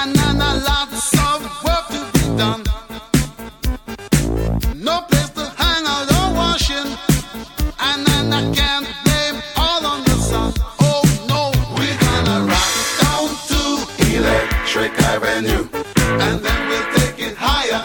and then lots of work to be done. No place to hang out or washing, and then I can't blame all on the sun. Oh no, we're gonna rock down to Electric Avenue, and then we'll take it higher.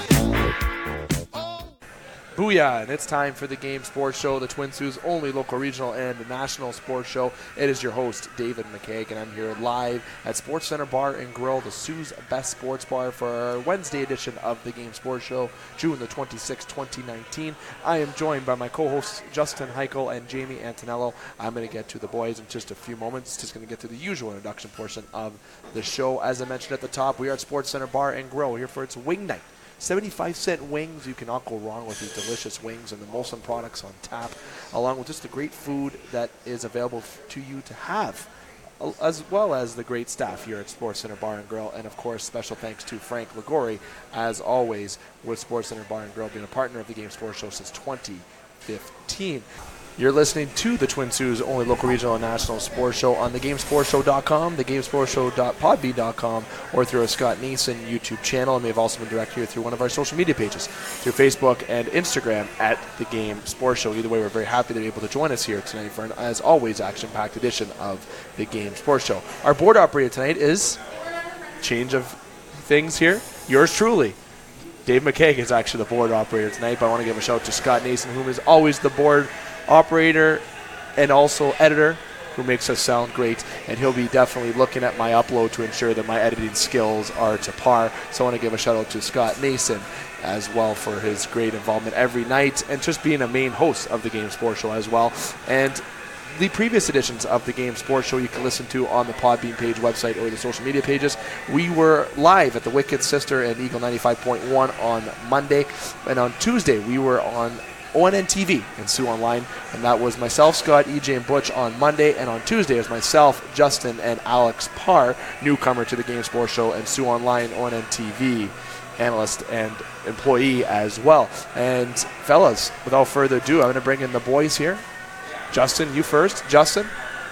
Booyah, and it's time for the Game Sports Show, the Twin Sault's only local, regional, and national sports show. It is your host, David McCaig, and I'm here live at Sports Center Bar and Grill, the Soo's Best Sports Bar, for our Wednesday edition of the Game Sports Show, June the 26th, 2019. I am joined by my co-hosts, Justin, Hykel, and Jamie Antonello. I'm going to get to the boys in just a few moments. Just going to get to the usual introduction portion of the show. As I mentioned at the top, we are at Sports Center Bar and Grill. We're here for its wing night. 75-cent wings. You cannot go wrong with these delicious wings and the Molson products on tap, along with just the great food that is available to you to have, as well as the great staff here at Sports Center Bar and Grill. And, of course, special thanks to Frank Ligori, as always, with Sports Center Bar and Grill, being a partner of the Game Sports Show since 2015. You're listening to the Twin Sault's only local, regional, and national sports show on thegamesportshow.com, thegamesportshow.podbean.com, or through our Scott Neeson YouTube channel. And we have also been directed here through one of our social media pages, through Facebook and Instagram at The Game Sports Show. Either way, we're very happy that you're able to join us here tonight for an, as always, action-packed edition of The Game Sports Show. Our board operator tonight is, change of things here, yours truly. Dave McCaig is actually the board operator tonight, but I want to give a shout out to Scott Neeson, whom is always the board operator and also editor, who makes us sound great, and he'll be definitely looking at my upload to ensure that my editing skills are to par. So I want to give a shout out to Scott Mason as well for his great involvement every night and just being a main host of the Game Sports Show as well. And the previous editions of the Game Sports Show you can listen to on the Podbean page, website, or the social media pages. We were live at the Wicked Sister and Eagle 95.1 on Monday, and on Tuesday we were on ONN TV and Soo Online, and that was myself, Scott, EJ, and Butch on Monday, and on Tuesday it was myself, Justin, and Alex Parr, newcomer to the Game Sports Show, and Soo Online, ONN TV analyst and employee as well. And fellas, without further ado, I'm going to bring in the boys here. Justin, you first. Justin,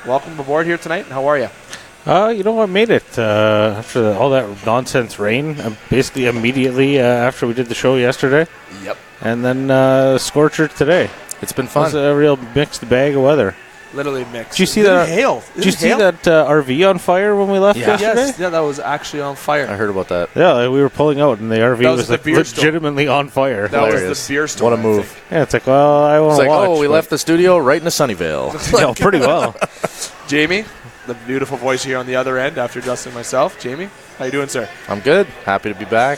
welcome aboard here tonight, and how are you? You know, I made it after all that nonsense rain, basically immediately after we did the show yesterday. Yep. And then scorcher today. It's been fun. It was a real mixed bag of weather. Literally mixed. Did you see that? Hail. Did you see that RV on fire when we left yesterday? Yes, yeah, that was actually on fire. I heard about that. Yeah, we were pulling out, and the RV was like legitimately on fire. That Hilarious. was the beer store. What a move. Yeah, it's like, well, I want to watch. Oh, we left the studio right in a Sunnyvale. Yeah, pretty well. Jamie, the beautiful voice here on the other end after Justin and myself. Jamie, how you doing, sir? I'm good. Happy to be back.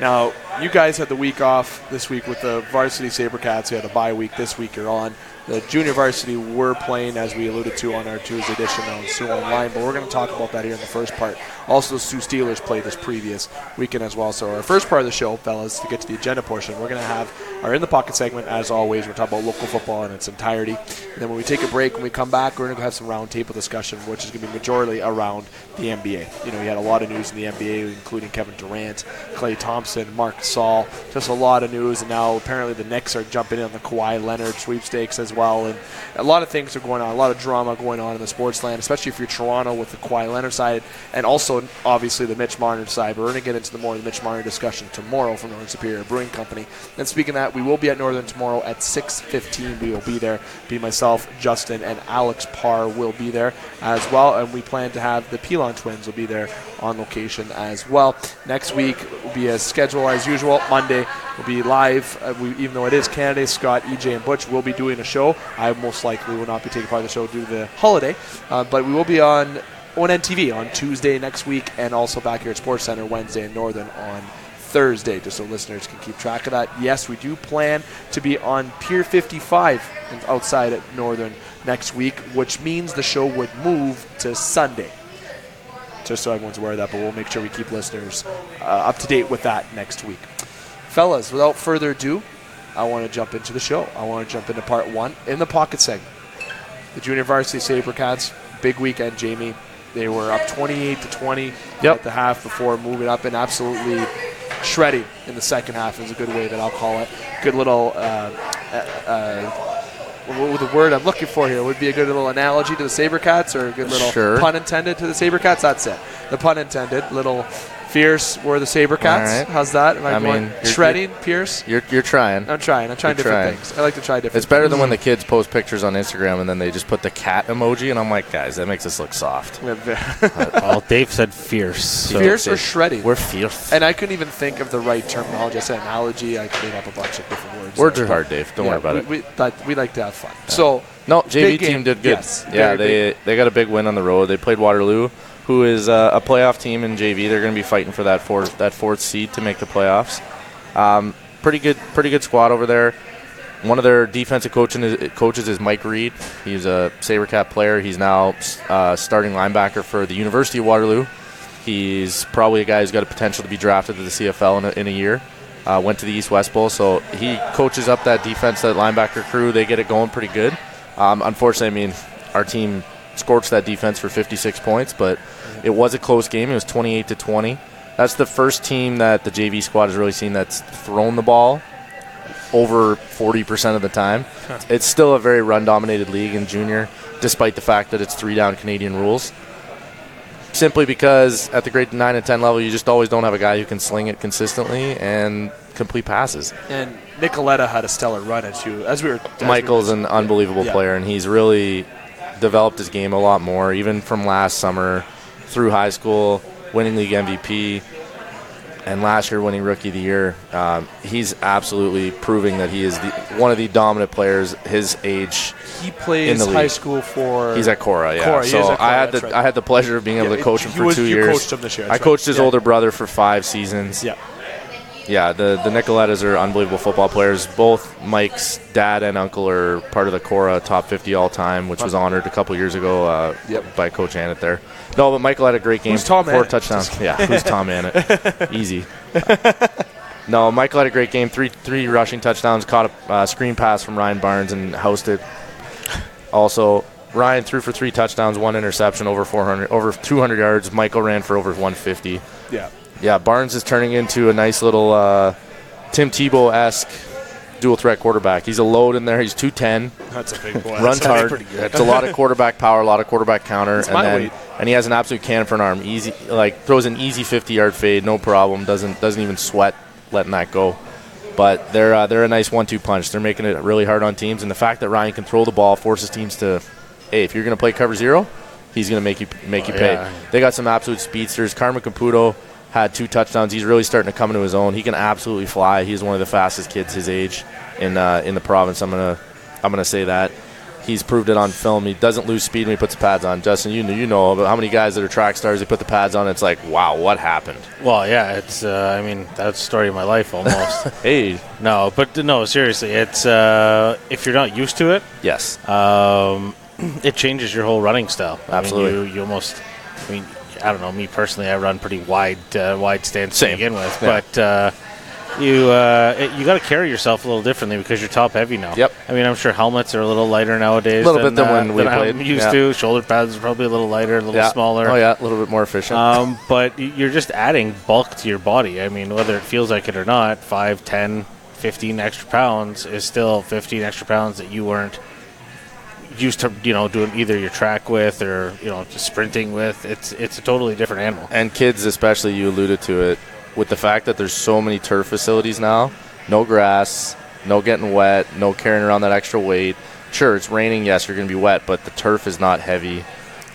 Now, you guys had the week off this week with the Varsity Sabercats. You had a bye week. This week you're on. The junior varsity were playing, as we alluded to on our Tuesday edition on Soo Online, but we're going to talk about that here in the first part. Also, the Soo Steelers played this previous weekend as well. So our first part of the show, fellas, to get to the agenda portion, we're going to have our In the Pocket segment, as always. We're talking about local football in its entirety. And then when we take a break, when we come back, we're going to have some round table discussion, which is going to be majorly around the NBA. You know, you had a lot of news in the NBA, including Kevin Durant, Klay Thompson, Marc Gasol, just a lot of news. And now apparently the Knicks are jumping in on the Kawhi Leonard sweepstakes as well. And a lot of things are going on, a lot of drama going on in the sports land, especially if you're Toronto with the Kawhi Leonard side, and also obviously the Mitch Marner side. But we're going to get into the Mitch Marner discussion tomorrow from Northern Superior Brewing Company. And speaking of that, we will be at Northern tomorrow at 6:15. We will be there. Be myself, Justin, and Alex Parr will be there as well. And we plan to have the Pilon twins will be there on location as well. Next week will be as scheduled as usual. Monday will be live. Even though it is Canada, Scott, EJ, and Butch will be doing a show. I most likely will not be taking part of the show due to the holiday. But we will be on ONN TV on Tuesday next week, and also back here at Sports Center Wednesday and Northern on Thursday, just so listeners can keep track of that. Yes, we do plan to be on Pier 55 outside at Northern next week, which means the show would move to Sunday. Just so everyone's aware of that, but we'll make sure we keep listeners up to date with that next week. Fellas, without further ado, I want to jump into the show. I want to jump into part one, In the Pocket segment. The Junior Varsity Sabercats, big weekend, Jamie. They were up 28-20 at the half before moving up and absolutely shredding in the second half is a good way that I'll call it. Good little, the word I'm looking for here would be a good little analogy to the Sabercats, or a good little pun intended to the Sabercats. That's it. The pun intended. Little fierce were the Sabercats. Right. How's that? Am I going shredding, Pierce? You're trying. I'm trying different things. I like to try different things. It's better than when the kids post pictures on Instagram and then they just put the cat emoji, and I'm like, guys, that makes us look soft. Well, Dave said fierce. So fierce or shredding? We're fierce. And I couldn't even think of the right terminology. I said analogy. I made up a bunch of different words. Words are hard, Dave. Don't worry about it. We like to have fun. Yeah. So no, JV team did good. Yes, yeah, they got a big win on the road. They played Waterloo, who is a playoff team in JV. They're going to be fighting for that fourth seed to make the playoffs. Pretty good squad over there. One of their defensive coaches is Mike Reed. He's a Sabercat player. He's now starting linebacker for the University of Waterloo. He's probably a guy who's got a potential to be drafted to the CFL in a year. Went to the East-West Bowl, so he coaches up that defense, that linebacker crew. They get it going pretty good. Unfortunately, I mean, our team scorched that defense for 56 points, but it was a close game. It was 28-20. That's the first team that the JV squad has really seen that's thrown the ball over 40% of the time. It's still a very run-dominated league in junior, despite the fact that it's 3-down Canadian rules. Simply because at the grade 9 and 10 level, you just always don't have a guy who can sling it consistently and complete passes. And Nicoletta had a stellar run at you. Michael's an unbelievable player, and he's really developed his game a lot more, even from last summer through high school, winning league MVP, and last year winning Rookie of the Year. He's absolutely proving that he is one of the dominant players his age. He plays high school for... He's at Cora, yeah. Cora, so I had the pleasure of being able to coach him for 2 years. You coached him this year. I coached his older brother for 5 seasons. Yeah. Yeah, the Nicolettas are unbelievable football players. Both Mike's dad and uncle are part of the Cora Top 50 all-time, which was honored a couple years ago by Coach Annett there. No, but Michael had a great game. Who's Tom 4 touchdowns. Yeah, who's Tom Annett? Easy. No, Michael had a great game. Three rushing touchdowns, caught a screen pass from Ryan Barnes and housted. Also, Ryan threw for 3 touchdowns, 1 interception, over 200 yards. Michael ran for over 150. Yeah. Yeah, Barnes is turning into a nice little Tim Tebow-esque dual-threat quarterback. He's a load in there. He's 210. That's a big boy. Runs hard. It's a lot of quarterback power, a lot of quarterback counter. And he has an absolute cannon for an arm. Easy, throws an easy 50-yard fade, no problem. Doesn't even sweat letting that go. But they're a nice 1-2 punch. They're making it really hard on teams. And the fact that Ryan can throw the ball forces teams to, hey, if you're going to play cover 0, he's going to make you pay. Yeah. They got some absolute speedsters. Carmen Caputo had 2 touchdowns. He's really starting to come into his own. He can absolutely fly. He's one of the fastest kids his age in the province. I'm gonna say that. He's proved it on film. He doesn't lose speed when he puts the pads on. Justin, you know about how many guys that are track stars, they put the pads on, it's like, wow, what happened? Well, yeah, it's that's the story of my life almost. Hey. No, seriously, it's if you're not used to it, yes, it changes your whole running style. Absolutely. You almost, I don't know, me personally, I run pretty wide stance to begin with, but you got to carry yourself a little differently because you're top heavy now. Yep. I'm sure helmets are a little lighter nowadays. A little bit than when we played. I'm used to. Shoulder pads are probably a little lighter, a little smaller. Oh yeah, a little bit more efficient. But you're just adding bulk to your body. Whether it feels like it or not, 5, 10, 15 extra pounds is still 15 extra pounds that you weren't used to, doing either your track with or, just sprinting with. It's a totally different animal. And kids especially, you alluded to it, with the fact that there's so many turf facilities now, no grass, no getting wet, no carrying around that extra weight. Sure, it's raining, yes, you're going to be wet, but the turf is not heavy.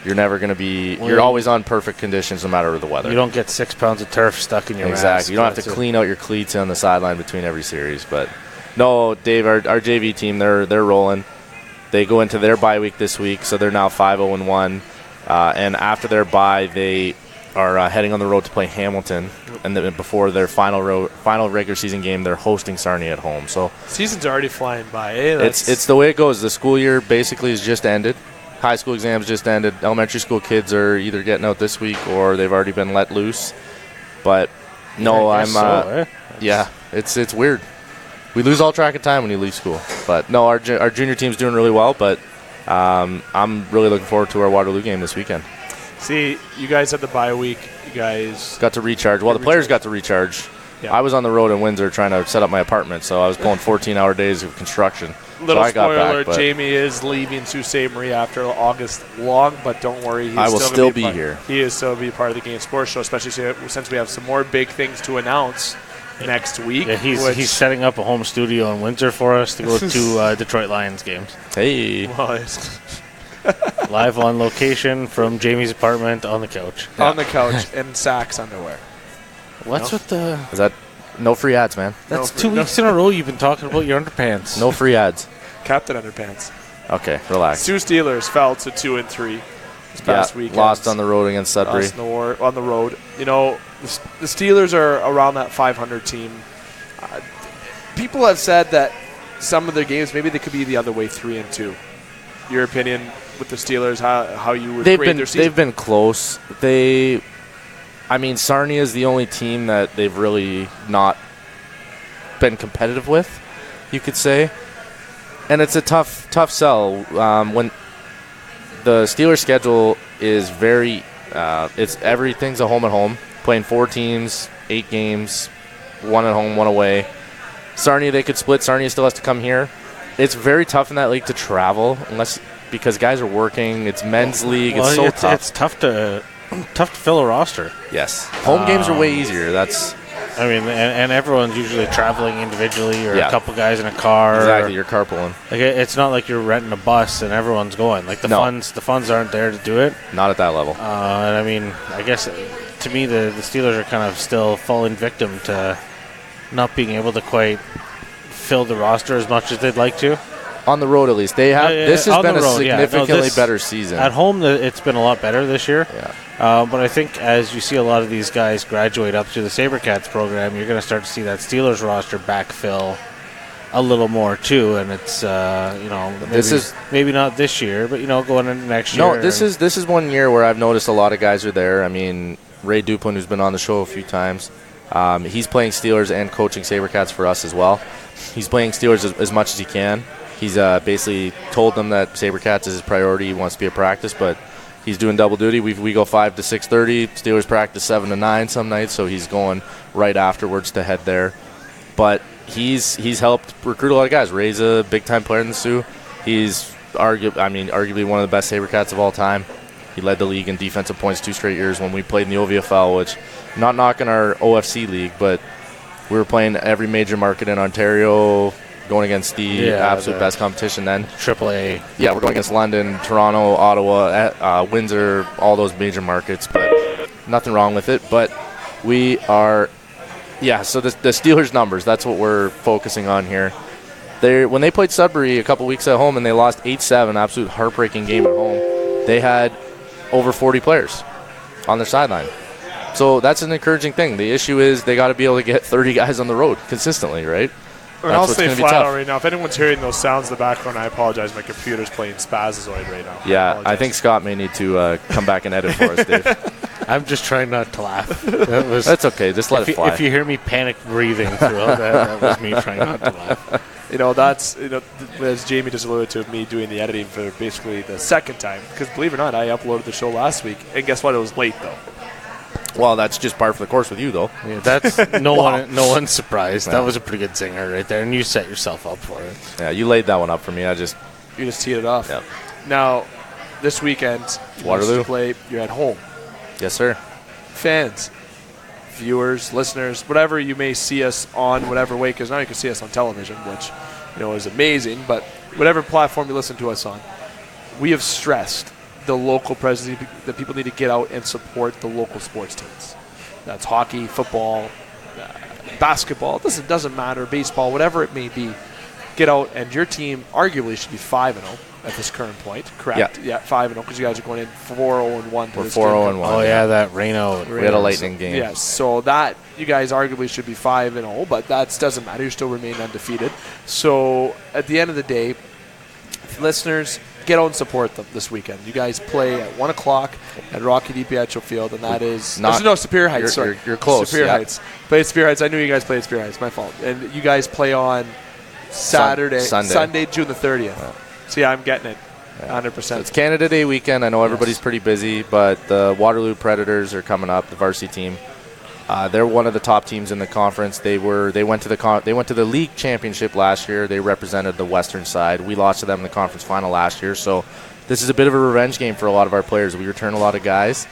You're never going to be, you're always on perfect conditions no matter the weather. You don't get 6 pounds of turf stuck in your mask. Exactly. You don't have to clean out your cleats on the sideline between every series. But no, Dave, our JV team, they're rolling. They go into their bye week this week, so they're now 5-0-1. And after their bye, they are heading on the road to play Hamilton, and then before their final regular season game, they're hosting Sarnia at home. So season's already flying by. Eh? It's the way it goes. The school year basically has just ended. High school exams just ended. Elementary school kids are either getting out this week or they've already been let loose. But no, it's weird. We lose all track of time when you leave school. But no, our junior team's doing really well. But I'm really looking forward to our Waterloo game this weekend. See, you guys had the bye week. You guys got to recharge. Well, the players got to recharge. Yeah. I was on the road in Windsor trying to set up my apartment, so I was pulling 14-hour days of construction. Little I got spoiler, back, but Jamie is leaving Sault Ste. Marie after August long, but don't worry. He's I will still be here. He is still be part of the Game Sports Show, especially since we have some more big things to announce next week. Yeah, he's setting up a home studio in Windsor for us to go to Detroit Lions games. Hey. Live on location from Jamie's apartment on the couch. On the couch in Saks underwear. What's with the... Is that no free ads, man? That's 2 weeks in a row you've been talking about your underpants. No free ads. Captain Underpants. Okay, relax. Soo Steelers fell to 2-3 this past weekend. Lost on the road against Sudbury. Lost on the road. You know, the Steelers are around that 500 team. People have said that some of their games, maybe they could be the other way, 3-2. Your opinion with the Steelers, how you would grade their season? They've been close. Sarnia is the only team that they've really not been competitive with, you could say. And it's a tough sell when the Steelers' schedule is very everything's a home and home, playing 4 teams, 8 games, 1 at home, 1 away. Sarnia, they could split. Sarnia still has to come here. It's very tough in that league to travel because guys are working. It's men's league. It's so tough. It's tough to fill a roster. Yes. Home games are way easier. And everyone's usually traveling individually or a couple guys in a car. Exactly, you're carpooling. Like it's not like you're renting a bus and everyone's going. Like the funds aren't there to do it. Not at that level. And I guess to me the Steelers are kind of still falling victim to not being able to quite fill the roster as much as they'd like to. On the road, at least. They have. This has been a significantly better season. At home, it's been a lot better this year. Yeah. But I think as you see a lot of these guys graduate up to the Sabercats program, you're going to start to see that Steelers roster backfill a little more too. And it's maybe not this year, but going into next year. No, this is one year where I've noticed a lot of guys are there. I mean, Ray Duplin, who's been on the show a few times, he's playing Steelers and coaching Sabercats for us as well. He's playing Steelers as much as he can. He's basically told them that Sabercats is his priority. He wants to be at practice, but he's doing double duty. We go 5 to 6:30. Steelers practice 7 to 9 some nights, so he's going right afterwards to head there. But he's helped recruit a lot of guys. Ray's a big-time player in the Sioux. He's arguably one of the best Sabercats of all time. He led the league in defensive points 2 straight years when we played in the OVFL, which, not knocking our OFC league, but we were playing every major market in Ontario, going against the absolute best competition then. AAA. Yeah, we're going against London, Toronto, Ottawa, Windsor, all those major markets, but nothing wrong with it. But we are, so the Steelers numbers, that's what we're focusing on here. When they played Sudbury a couple weeks at home and they lost 8-7, absolute heartbreaking game at home, they had over 40 players on their sideline. So that's an encouraging thing. The issue is they got to be able to get 30 guys on the road consistently, right? And I'll say flat out right now, if anyone's hearing those sounds in the background, I apologize. My computer's playing Spazazoid right now. Yeah, I think Scott may need to come back and edit for us, Dave. I'm just trying not to laugh. That's okay. Just let it fly. If you hear me panic breathing throughout that was me trying not to laugh. That's, as Jamie just alluded to, me doing the editing for basically the second time. Because believe it or not, I uploaded the show last week. And guess what? It was late, though. Well, that's just par for the course with you, though. Yeah, that's no one's surprised. That was a pretty good zinger right there, and you set yourself up for it. Yeah, you laid that one up for me. You just teed it off. Yep. Now, this weekend, Waterloo. You're at home. Yes, sir. Fans, viewers, listeners, whatever you may see us on, whatever way, because now you can see us on television, which is amazing. But whatever platform you listen to us on, we have stressed the local presence, that people need to get out and support the local sports teams. That's hockey, football, basketball. It doesn't matter, baseball, whatever it may be. Get out, and your team arguably should be 5-0 at this current point. Correct? Yeah, 5-0 because you guys are going in 4-0-1. We're 4-0-1. Oh yeah, that Reno. We had a lightning game. Yes, so that you guys arguably should be 5-0, but that doesn't matter. You still remain undefeated. So at the end of the day, listeners, get out and support them this weekend. You guys play at 1 o'clock at Rocky DiPietro Field, and that is Superior Heights. Sorry, you're close. Superior Heights. Play at Superior Heights. I knew you guys played at Superior Heights. My fault. And you guys play on Sunday, June the 30th. Yeah. So I'm getting it, 100%. So it's Canada Day weekend. I know everybody's pretty busy, but the Waterloo Predators are coming up, the varsity team. They're one of the top teams in the conference. They went to the league championship last year. They represented the western side. We lost to them in the conference final last year. So this is a bit of a revenge game for a lot of our players. We return a lot of guys.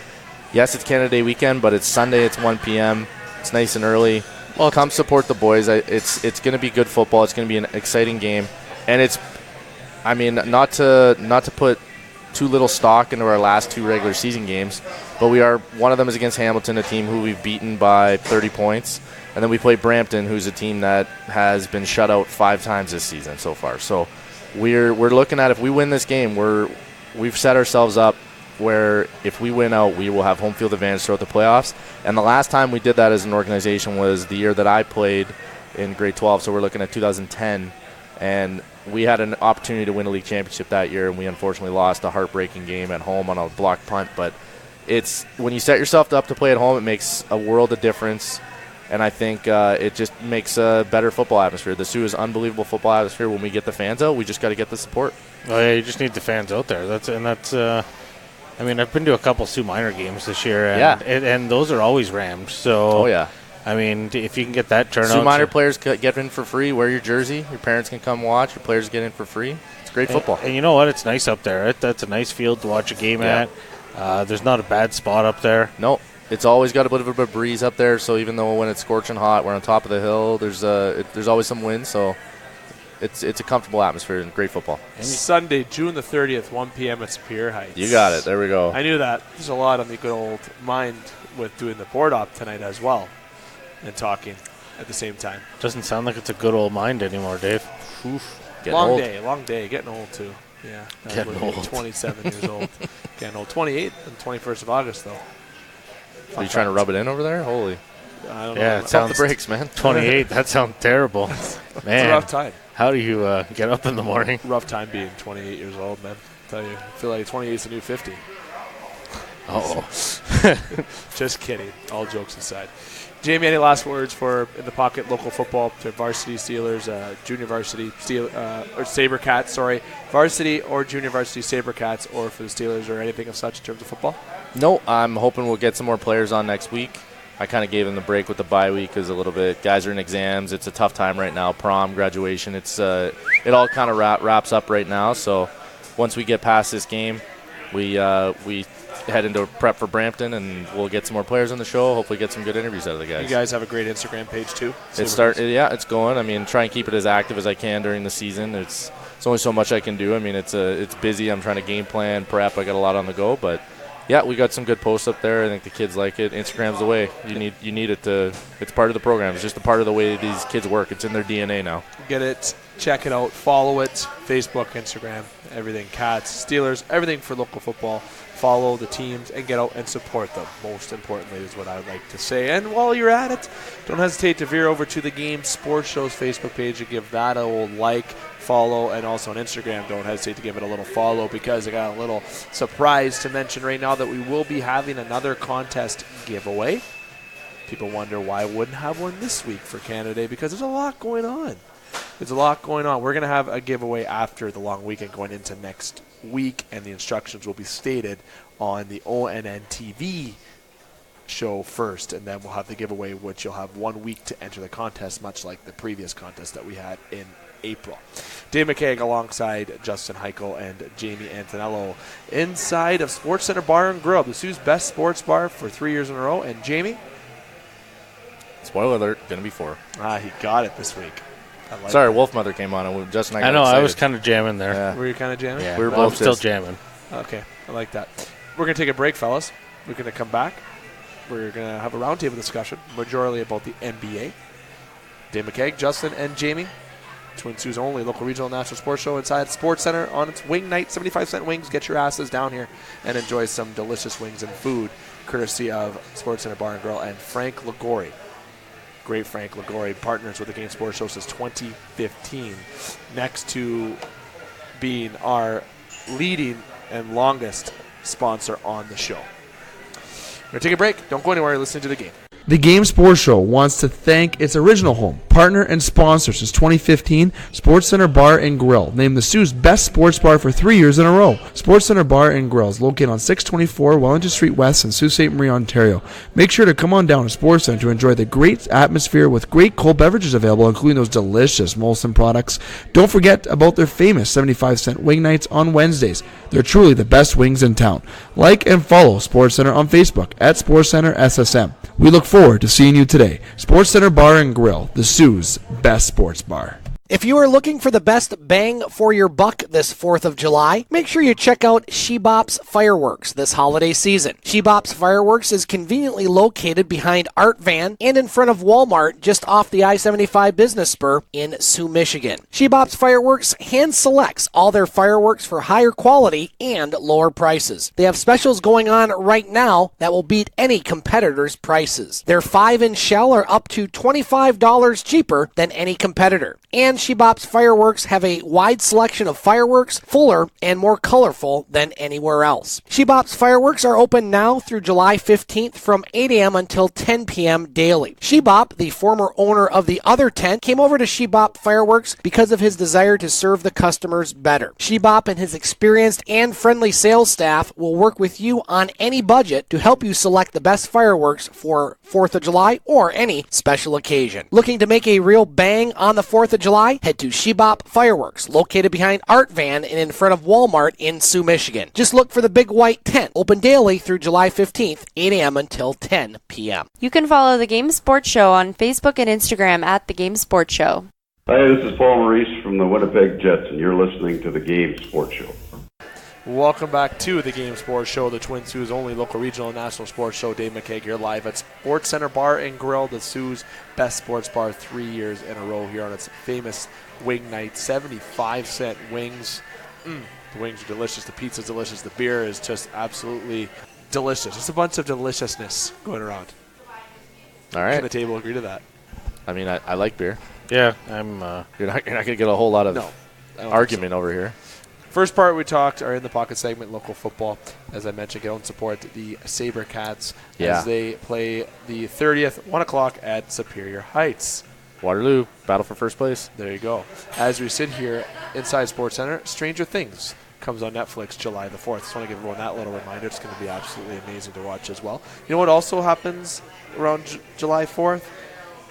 Yes, it's Canada Day weekend, but it's Sunday. It's 1 p.m. It's nice and early. Well, come support the boys. It's going to be good football. It's going to be an exciting game, and not to put too little stock into our last 2 regular season games, but one of them is against Hamilton, a team who we've beaten by 30 points, and then we play Brampton, who's a team that has been shut out 5 times this season so far. So we're looking at, if we win this game, we've set ourselves up where if we win out, we will have home field advantage throughout the playoffs. And the last time we did that as an organization was the year that I played in grade 12, so we're looking at 2010, and we had an opportunity to win a league championship that year, and we unfortunately lost a heartbreaking game at home on a blocked punt. But it's when you set yourself up to play at home, it makes a world of difference, and I think it just makes a better football atmosphere. The Soo is unbelievable football atmosphere. When we get the fans out, we just got to get the support. Oh yeah, you just need the fans out there. I've been to a couple Soo minor games this year, and those are always rammed. So, if you can get that turnout. Soo minor players get in for free. Wear your jersey. Your parents can come watch. Your players get in for free. It's great football. And you know what? It's nice up there. That's a nice field to watch a game at. There's not a bad spot up there. No, it's always got a bit of a breeze up there. So even though when it's scorching hot, we're on top of the hill. There's always some wind. So it's a comfortable atmosphere and great football. Sunday, June the 30th, 1 p.m. at Superior Heights. You got it. There we go. I knew that. There's a lot on the good old mind with doing the board op tonight as well and talking at the same time. Doesn't sound like it's a good old mind anymore, Dave. Long day. Getting old, too. Yeah. Getting old. 27 years old. Getting old. 28 and 21st of August, though. Are you trying to rub it in over there? Holy. I don't know. Yeah, it sounds the brakes, man. 28. That sounds terrible. Man, it's a rough time. How do you get up in the morning? Rough time being 28 years old, man. I tell you, I feel like 28 is the new 50. Just kidding. All jokes aside. Jamie, any last words for In the Pocket local football to Varsity Steelers, junior varsity or Sabercats, sorry. Varsity or junior varsity Sabercats, or for the Steelers or anything of such in terms of football? No, I'm hoping we'll get some more players on next week. I kind of gave them the break with the bye week because a little bit guys are in exams. It's a tough time right now. Prom, graduation. It all kind of wraps up right now. So once we get past this game, we head into prep for Brampton, and we'll get some more players on the show. Hopefully get some good interviews out of the guys. You guys have a great Instagram page too. It's going. Try and keep it as active as I can during the season. It's only so much I can do. It's busy. I'm trying to game plan, prep. I got a lot on the go, but. Yeah, we got some good posts up there. I think the kids like it. Instagram's the way. You need it to. It's part of the program. It's just a part of the way these kids work. It's in their DNA now. Get it, check it out, follow it. Facebook, Instagram, everything. Cats, Steelers, everything for local football. Follow the teams and get out and support them. Most importantly is what I would like to say. And while you're at it, don't hesitate to veer over to the Game Sports Show's Facebook page and give that a little like, follow, and also on Instagram, don't hesitate to give it a little follow because I got a little surprise to mention right now that we will be having another contest giveaway. People wonder why I wouldn't have one this week for Canada Day because there's a lot going on. We're going to have a giveaway after the long weekend going into next week, and the instructions will be stated on the ONN TV show first, and then we'll have the giveaway, which you'll have 1 week to enter the contest, much like the previous contest that we had in April. Dave McCaig alongside Justin Hykel and Jamie Antonello inside of Sports Center Bar and Grill, the Soo's best sports bar for 3 years in a row. And Jamie? Spoiler alert, going to be 4. He got it this week. Sorry, Wolf Mother came on, and Justin and I got excited. I was kind of jamming there. Yeah. Were you kind of jamming? Yeah, we were both still jamming. Okay, I like that. We're going to take a break, fellas. We're going to come back. We're going to have a roundtable discussion, majorly about the NBA. Dave McCaig, Justin, and Jamie. Twin Soo's only local regional national sports show inside Sports Center on its wing night. 75-cent wings. Get your asses down here and enjoy some delicious wings and food, courtesy of Sports Center Bar and Grill and Frank Lagori. Great Frank Lagori, partners with the Game Sports Show since 2015. Next to being our leading and longest sponsor on the show. We're going to take a break. Don't go anywhere. You're listening to The Game. The Game Sports Show wants to thank its original home, partner, and sponsor since 2015, SportsCenter Bar and Grill, named the Soo's best sports bar for 3 years in a row. SportsCenter Bar and Grill is located on 624 Wellington Street West in Sault Ste. Marie, Ontario. Make sure to come on down to SportsCenter to enjoy the great atmosphere with great cold beverages available, including those delicious Molson products. Don't forget about their famous 75-cent wing nights on Wednesdays. They're truly the best wings in town. Like and follow SportsCenter on Facebook at SportsCenter SSM. We look forward to seeing you today. SportsCenter Bar and Grill, the Soo's best sports bar. If you are looking for the best bang for your buck this 4th of July, make sure you check out Shebop's Fireworks this holiday season. Shebop's Fireworks is conveniently located behind Art Van and in front of Walmart just off the I-75 business spur in Sioux, Michigan. Shebop's Fireworks hand selects all their fireworks for higher quality and lower prices. They have specials going on right now that will beat any competitor's prices. Their 5-inch shell are up to $25 cheaper than any competitor. And Shebop's Fireworks have a wide selection of fireworks, fuller and more colorful than anywhere else. Shebop's Fireworks are open now through July 15th from 8 a.m. until 10 p.m. daily. Shebop, the former owner of the other tent, came over to Shebop Fireworks because of his desire to serve the customers better. Shebop and his experienced and friendly sales staff will work with you on any budget to help you select the best fireworks for 4th of July or any special occasion. Looking to make a real bang on the 4th of July? Head to Shebop Fireworks, located behind Art Van and in front of Walmart in Sioux, Michigan. Just look for the big white tent, open daily through July 15th, 8 a.m. until 10 p.m. You can follow The Game Sports Show on Facebook and Instagram at The Game Sports Show. Hi, this is Paul Maurice from the Winnipeg Jets, and you're listening to the Game Sports Show. Welcome back to the Game Sports Show, the Twin Sault's only local, regional, and national sports show. Dave McCaig here live at SportsCenter Bar and Grill, the Sault's best sports bar 3 years in a row here on its famous wing night. 75-cent wings. The wings are delicious. The pizza's delicious. The beer is just absolutely delicious. Just a bunch of deliciousness going around. All right. Can the table agree to that? I mean, I like beer. Yeah, I'm. You're not going to get a whole lot of argument over here. First part we talked are in the pocket segment, local football. As I mentioned, go and support the Sabercats as they play the 30th, 1 o'clock at Superior Heights. Waterloo, battle for first place. There you go. As we sit here inside SportsCenter, Stranger Things comes on Netflix July the 4th. Just want to give everyone that little reminder. It's going to be absolutely amazing to watch as well. You know what also happens around July 4th?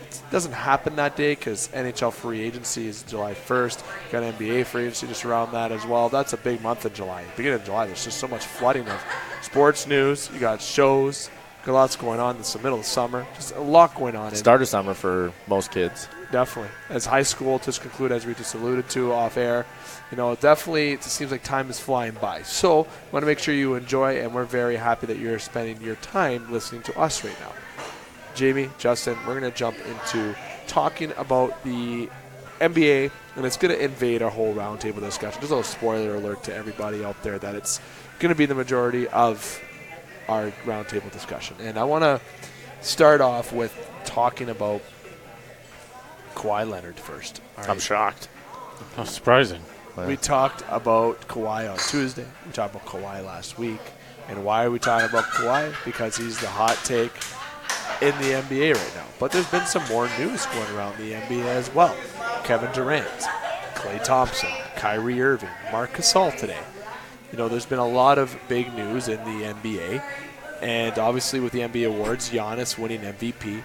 It doesn't happen that day because NHL free agency is July 1st. Got NBA free agency just around that as well. That's a big month in July. Beginning of July, there's just so much flooding of sports news. You got shows. Got lots going on. It's the middle of summer. Just a lot going on. Start of summer for most kids. Definitely. As high school just conclude, as we just alluded to off air, definitely it seems like time is flying by. So want to make sure you enjoy, and we're very happy that you're spending your time listening to us right now. Jamie, Justin, we're going to jump into talking about the NBA, and it's going to invade our whole roundtable discussion. Just a little spoiler alert to everybody out there that it's going to be the majority of our roundtable discussion. And I want to start off with talking about Kawhi Leonard first. All right. I'm shocked. How surprising. We talked about Kawhi on Tuesday. We talked about Kawhi last week. And why are we talking about Kawhi? Because he's the hot take in the NBA right now. But there's been some more news going around the NBA as well. Kevin Durant, Klay Thompson, Kyrie Irving, Marc Gasol today. There's been a lot of big news in the NBA. And obviously with the NBA awards, Giannis winning MVP.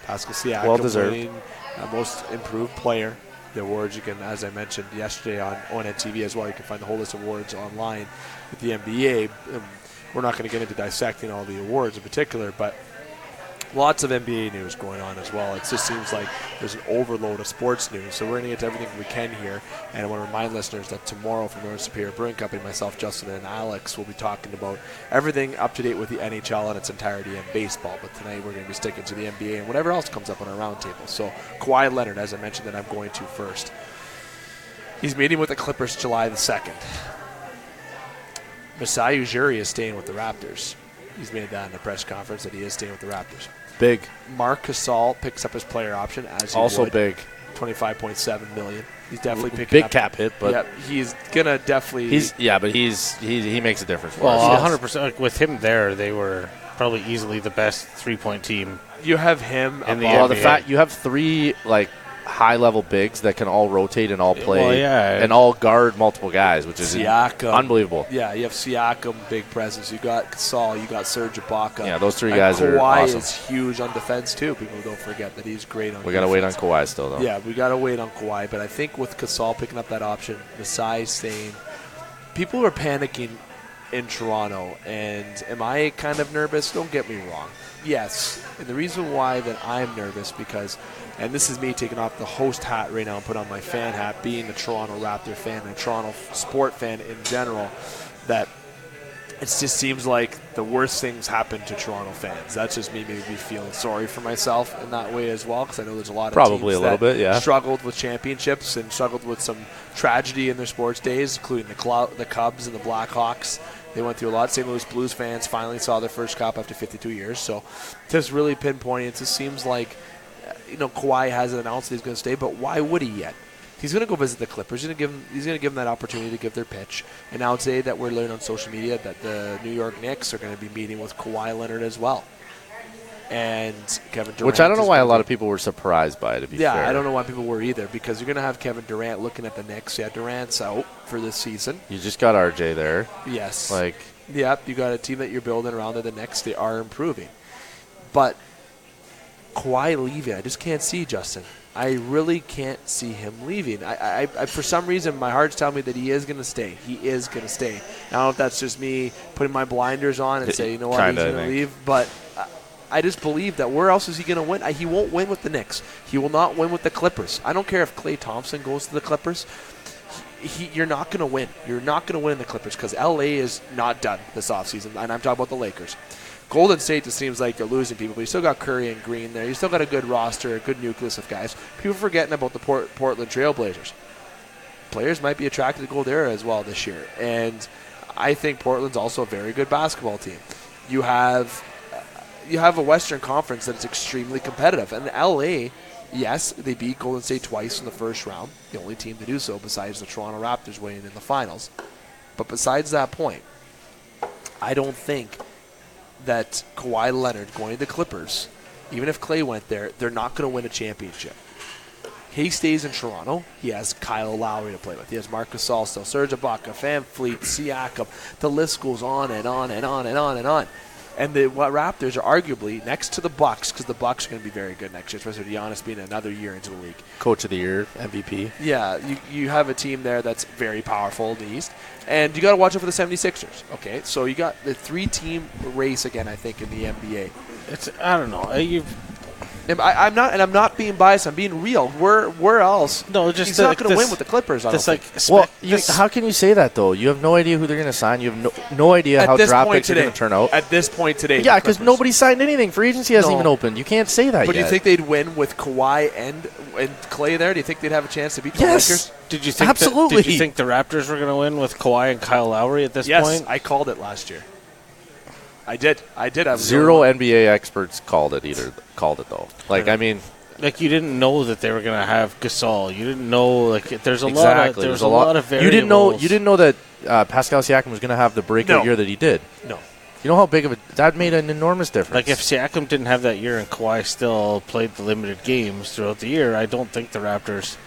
Pascal Siakam winning most improved player. The awards you can, as I mentioned yesterday on ONN-TV as well, you can find the whole list of awards online with the NBA. We're not going to get into dissecting all the awards in particular, but lots of NBA news going on as well. It just seems like there's an overload of sports news. So we're going to get to everything we can here. And I want to remind listeners that tomorrow from Northern Superior Brewing Company, myself, Justin, and Alex will be talking about everything up to date with the NHL in its entirety and baseball. But tonight we're going to be sticking to the NBA and whatever else comes up on our roundtable. So Kawhi Leonard, as I mentioned, that I'm going to first. He's meeting with the Clippers July the 2nd. Masai Ujiri is staying with the Raptors. He's made that in a press conference that he is staying with the Raptors. Big. Marc Gasol picks up his player option as he also would. Big. $25.7 million. He's definitely picking big up. Cap hit, but yeah, he's gonna definitely. But he makes a difference. Well, 100%. With him there, they were probably easily the best 3-point team. You have him In the above- The NBA. fact you have 3 high-level bigs that can all rotate and all play Well, yeah. and all guard multiple guys, which is Siakam. unbelievable. Yeah, you have Siakam, big presence. You got Gasol, you got Serge Ibaka. Yeah, those 3 And guys are Kawhi awesome. is huge on defense too. People don't forget that he's great on. We got to wait on defense. Kawhi still, though. Yeah, we got to wait on Kawhi. But I think with Gasol picking up that option, the size thing, people are panicking in Toronto. And am I kind of nervous? Don't get me wrong. Yes. And the reason why that I'm nervous because, and this is me taking off the host hat right now and put on my fan hat, being a Toronto Raptor fan and a Toronto sport fan in general, that it just seems like the worst things happen to Toronto fans. That's just me maybe feeling sorry for myself in that way as well, because I know there's a lot of Probably teams a little that bit, yeah. struggled with championships and struggled with some tragedy in their sports days, including the Cubs and the Blackhawks. They went through a lot. St. Louis Blues fans finally saw their first cup after 52 years. So just really pinpointing, it just seems like Kawhi hasn't announced that he's going to stay, but why would he yet? He's going to go visit the Clippers. He's going to give them that opportunity to give their pitch. And now today that we're learning on social media that the New York Knicks are going to be meeting with Kawhi Leonard as well. And Kevin Durant. Which I don't know is why a gonna lot be- of people were surprised by it, to be Yeah, fair. I don't know why people were either, because you're going to have Kevin Durant looking at the Knicks. Yeah, Durant's out for this season. You just got RJ there. Yes. Like, You got a team that you're building around the Knicks. They are improving. But Kawhi leaving, I just can't see, Justin. I really can't see him leaving. I for some reason, my heart's telling me that he is going to stay. He is going to stay. I don't know if that's just me putting my blinders on and say, you know what, he's Kinda, I going to think. leave. But I just believe that where else is he going to win? He won't win with the Knicks. He will not win with the Clippers. I don't care if Klay Thompson goes to the Clippers. You're not going to win. You're not going to win in the Clippers because L.A. is not done this offseason, and I'm talking about the Lakers. Golden State just seems like they're losing people, but you still got Curry and Green there. You still got a good roster, a good nucleus of guys. People forgetting about the Portland Trailblazers. Players might be attracted to go there as well this year, and I think Portland's also a very good basketball team. You have a Western Conference that's extremely competitive, and L.A., yes, they beat Golden State twice in the first round, the only team to do so besides the Toronto Raptors winning in the finals. But besides that point, I don't think that Kawhi Leonard going to the Clippers, even if Klay went there, they're not going to win a championship. He stays in Toronto. He has Kyle Lowry to play with. He has Marc Gasol still, Serge Ibaka, VanVleet, Siakam. The list goes on and on and on and on and on. And the Raptors are arguably next to the Bucks, because the Bucks are going to be very good next year, especially with Giannis being another year into the league. Coach of the Year, MVP. Yeah, you have a team there that's very powerful in the East. And you got to watch out for the 76ers. Okay, so you got the 3-team race again, I think, in the NBA. I don't know. I'm not being biased. I'm being real. Where else? No, just he's not going to win with the Clippers. I don't think. How can you say that, though? You have no idea who they're going to sign. You have no idea how draft picks are going to turn out. At this point today. Yeah, because nobody signed anything. Free agency hasn't even opened. You can't say that But yet. do you think they'd win with Kawhi and Klay there? Do you think they'd have a chance to beat the Lakers? Did you think Absolutely. Did you think the Raptors were going to win with Kawhi and Kyle Lowry at this Yes, point? I called it last year. I did. Zero NBA experts called it though. Like, I mean, like, you didn't know that they were going to have Gasol. You didn't know, like, there's a exactly. lot of variables. You didn't know that Pascal Siakam was going to have the breakout year that he did. No. You know how big of that made an enormous difference. Like, if Siakam didn't have that year and Kawhi still played the limited games throughout the year, I don't think the Raptors.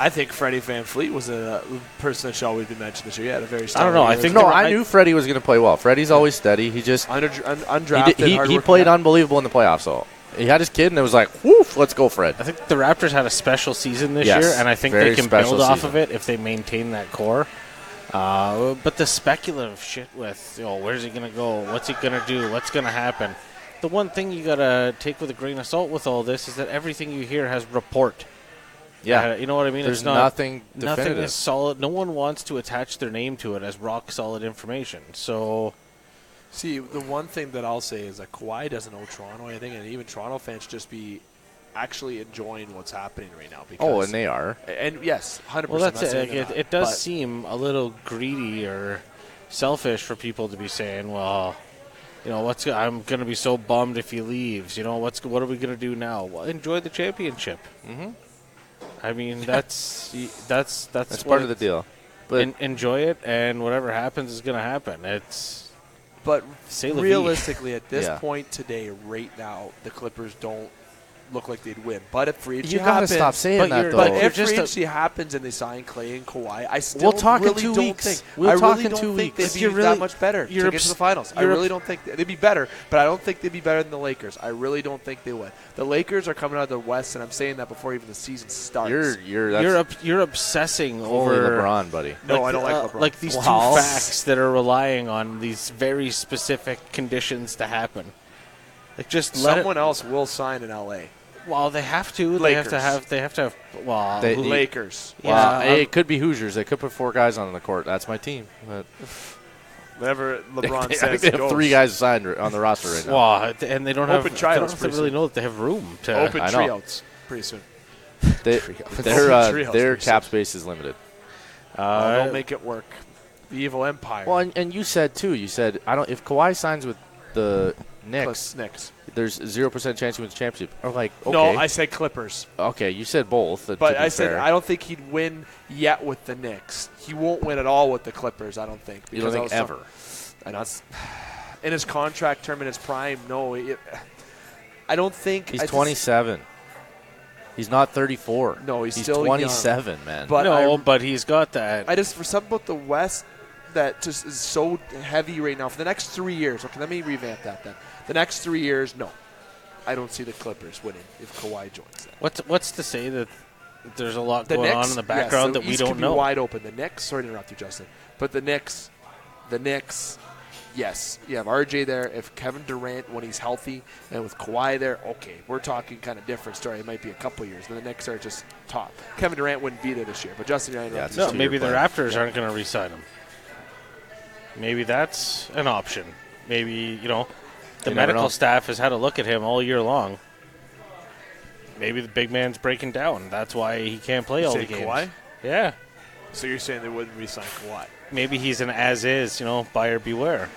I think Freddie VanVleet was a person that should always be mentioned this year. He had a very I don't know. I think I knew Freddie was going to play well. Freddie's always steady. He just undrafted. He played unbelievable in the playoffs. So he had his kid, and it was like, woof, let's go, Fred. I think the Raptors had a special season this Yes, year, and I think very they can special build off season. of it if they maintain that core. But the speculative shit with, where's he going to go? What's he going to do? What's going to happen? The one thing you got to take with a grain of salt with all this is that everything you hear has report. Yeah. You know what I mean? There's it's not, nothing Nothing definitive. is solid. No one wants to attach their name to it as rock-solid information. So, See, the one thing that I'll say is that Kawhi doesn't owe Toronto anything, and even Toronto fans just be actually enjoying what's happening right now. Because, And they are. And yes, 100%. well, that's it. Like, it does but seem a little greedy or selfish for people to be saying, well, I'm going to be so bummed if he leaves. What are we going to do now? Well, enjoy the championship. Mm-hmm. I mean, that's part of the deal. But enjoy it, and whatever happens is going to happen. But C'est la vie. realistically, at this Yeah. point today, right now, the Clippers don't look like they'd win. But if free agency You gotta happens, stop saying but that, you're- though. but You're if just free a- agency happens and they sign Klay and Kawhi, I still We'll talk in really 2 don't weeks. think. We'll I talk really in don't 2 think weeks. they'd You're be really- that much better you're to get to the finals. I you're really don't think they'd be better, but I don't think they'd be better than the Lakers. I really don't think they would. The Lakers are coming out of the West, and I'm saying that before even the season starts. You're obsessing only over LeBron, buddy. No, I don't like LeBron. Like these Wow. two facts that are relying on these very specific conditions to happen. Like just let Someone else will sign in LA. Well, they have to. Lakers. They have to have. Well, They- Lakers. yeah, Well, it could be Hoosiers. They could put 4 guys on the court. That's my team. But Whatever LeBron I think says they have goes. 3 guys signed on the roster right now. well, and they don't Open have. tryouts They don't have to pretty really soon. know that they have room to. Open I know. tryouts pretty soon. Their Treehouse their pretty cap space is limited. They'll make it work. The evil empire. Well, and you said too. You said I don't. If Kawhi signs with the Knicks, there's 0% chance he wins the championship. Or like, okay, No, I said Clippers. okay, you said both. But I said I don't think he'd win yet with the Knicks. He won't win at all with the Clippers, I don't think. You don't think ever? I know in his contract term, in his prime, no. I don't think. He's 27. He's not 34. No, he's he's still 27, man. But but he's got that. I just, for something about the West that just is so heavy right now for the next 3 years. Okay, let me revamp that then. The next 3 years, no. I don't see the Clippers winning if Kawhi joins them. What's to say that there's a lot The going Knicks, on in the background yes, that we East don't could be know? wide open. The Knicks, sorry to interrupt you, Justin, but the Knicks, yes, you have RJ there. If Kevin Durant, when he's healthy, and with Kawhi there, okay, we're talking kind of different story. It might be a couple years, but the Knicks are just top. Kevin Durant wouldn't be there this year, but Justin, I interrupted No, you. maybe the plan. Raptors aren't going to re-sign him. Maybe that's an option. Maybe, the You never medical know. staff has had a look at him all year long. Maybe the big man's breaking down. That's why he can't play all Say the games. Kawhi? Yeah. So you're saying they wouldn't re-sign Kawhi? Maybe he's an as-is, buyer beware.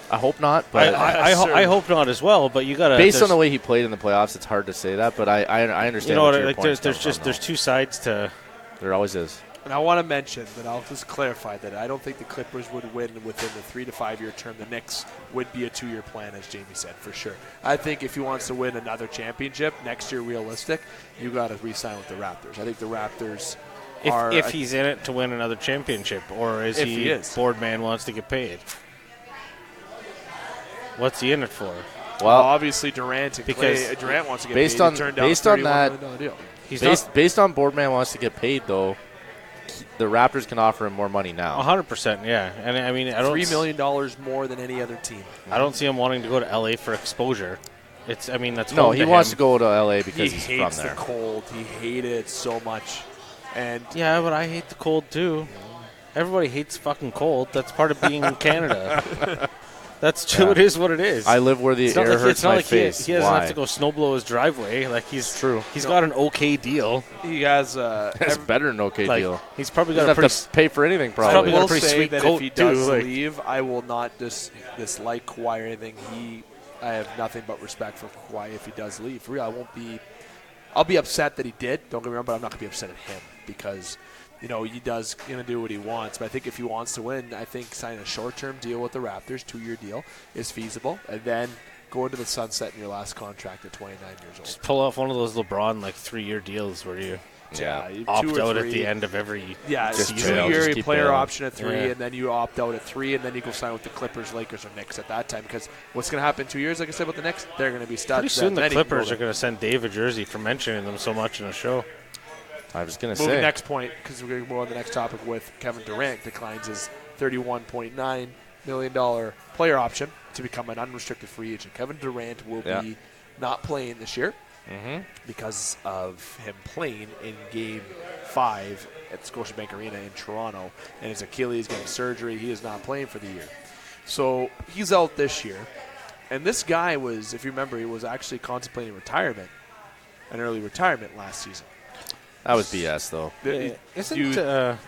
I hope not. But I hope not as well, but you got to... based on the way he played in the playoffs, it's hard to say that. But I understand. You know what what? your Like, point's there's coming from, there's 2 sides to... there always is. And I want to mention that I'll just clarify that I don't think the Clippers would win within the 3 to 5 year term. The Knicks would be a 2-year plan, as Jamie said, for sure. I think if he wants to win another championship next year, realistic, you got to re-sign with the Raptors. I think the Raptors are. If he's in it to win another championship, or is If he he is. board man wants to get paid? What's he in it for? well, obviously Durant and because Klay, Durant wants to get based paid. on- He turned down based a on $31 that- million deal. He's Based on Boardman wants to get paid, though, the Raptors can offer him more money now. 100%, yeah. And I mean, I don't $3 million more than any other team. I don't see him wanting to go to LA for exposure. That's No, home he to wants him. to go to LA He because he's from hates there. the cold. He hated it so much. And Yeah, but I hate the cold too. Everybody hates fucking cold. That's part of being in Canada. That's true. Yeah. It is what it is. I live where the It's not air like, hurts it's not my like face. he doesn't Why? have to go snowblow his driveway. Like he's True. He's got an okay deal. he has That's better than an okay Like deal. he's probably Doesn't got a have pretty. to pay for anything, I probably probably. got a will pretty say sweet that coat, if he does too, like- leave, I will not dislike Kawhi or anything. I have nothing but respect for Kawhi if he does leave. For real, I won't be. I'll be upset that he did. Don't get me wrong, but I'm not gonna be upset at him because, he does gonna do what he wants. But I think if he wants to win, I think signing a short-term deal with the Raptors, 2-year deal, is feasible, and then go into the sunset in your last contract at 29 years old. Just pull off one of those LeBron 3-year deals where you Yeah, opt 2 or out at 3. the end of every. Yeah, Just it's bail, 2-year just keep player bailing. option at 3, Yeah. and then you opt out at 3, and then you go sign with the Clippers, Lakers, or Knicks at that time. Because what's going to happen in 2 years, like I said, with the Knicks, they're going to be studs. Pretty soon the Then he can go Clippers there. are going to send Dave a jersey for mentioning them so much in a show. I was going to Moving say. next point, because we're going to go on the next topic with Kevin Durant declines his $31.9 million player option to become an unrestricted free agent. Kevin Durant will be not playing this year because of him playing in Game 5 at Scotiabank Arena in Toronto, and his Achilles getting surgery. He is not playing for the year. So he's out this year. And this guy was, if you remember, he was actually contemplating retirement, an early retirement last season. That was BS, though. Isn't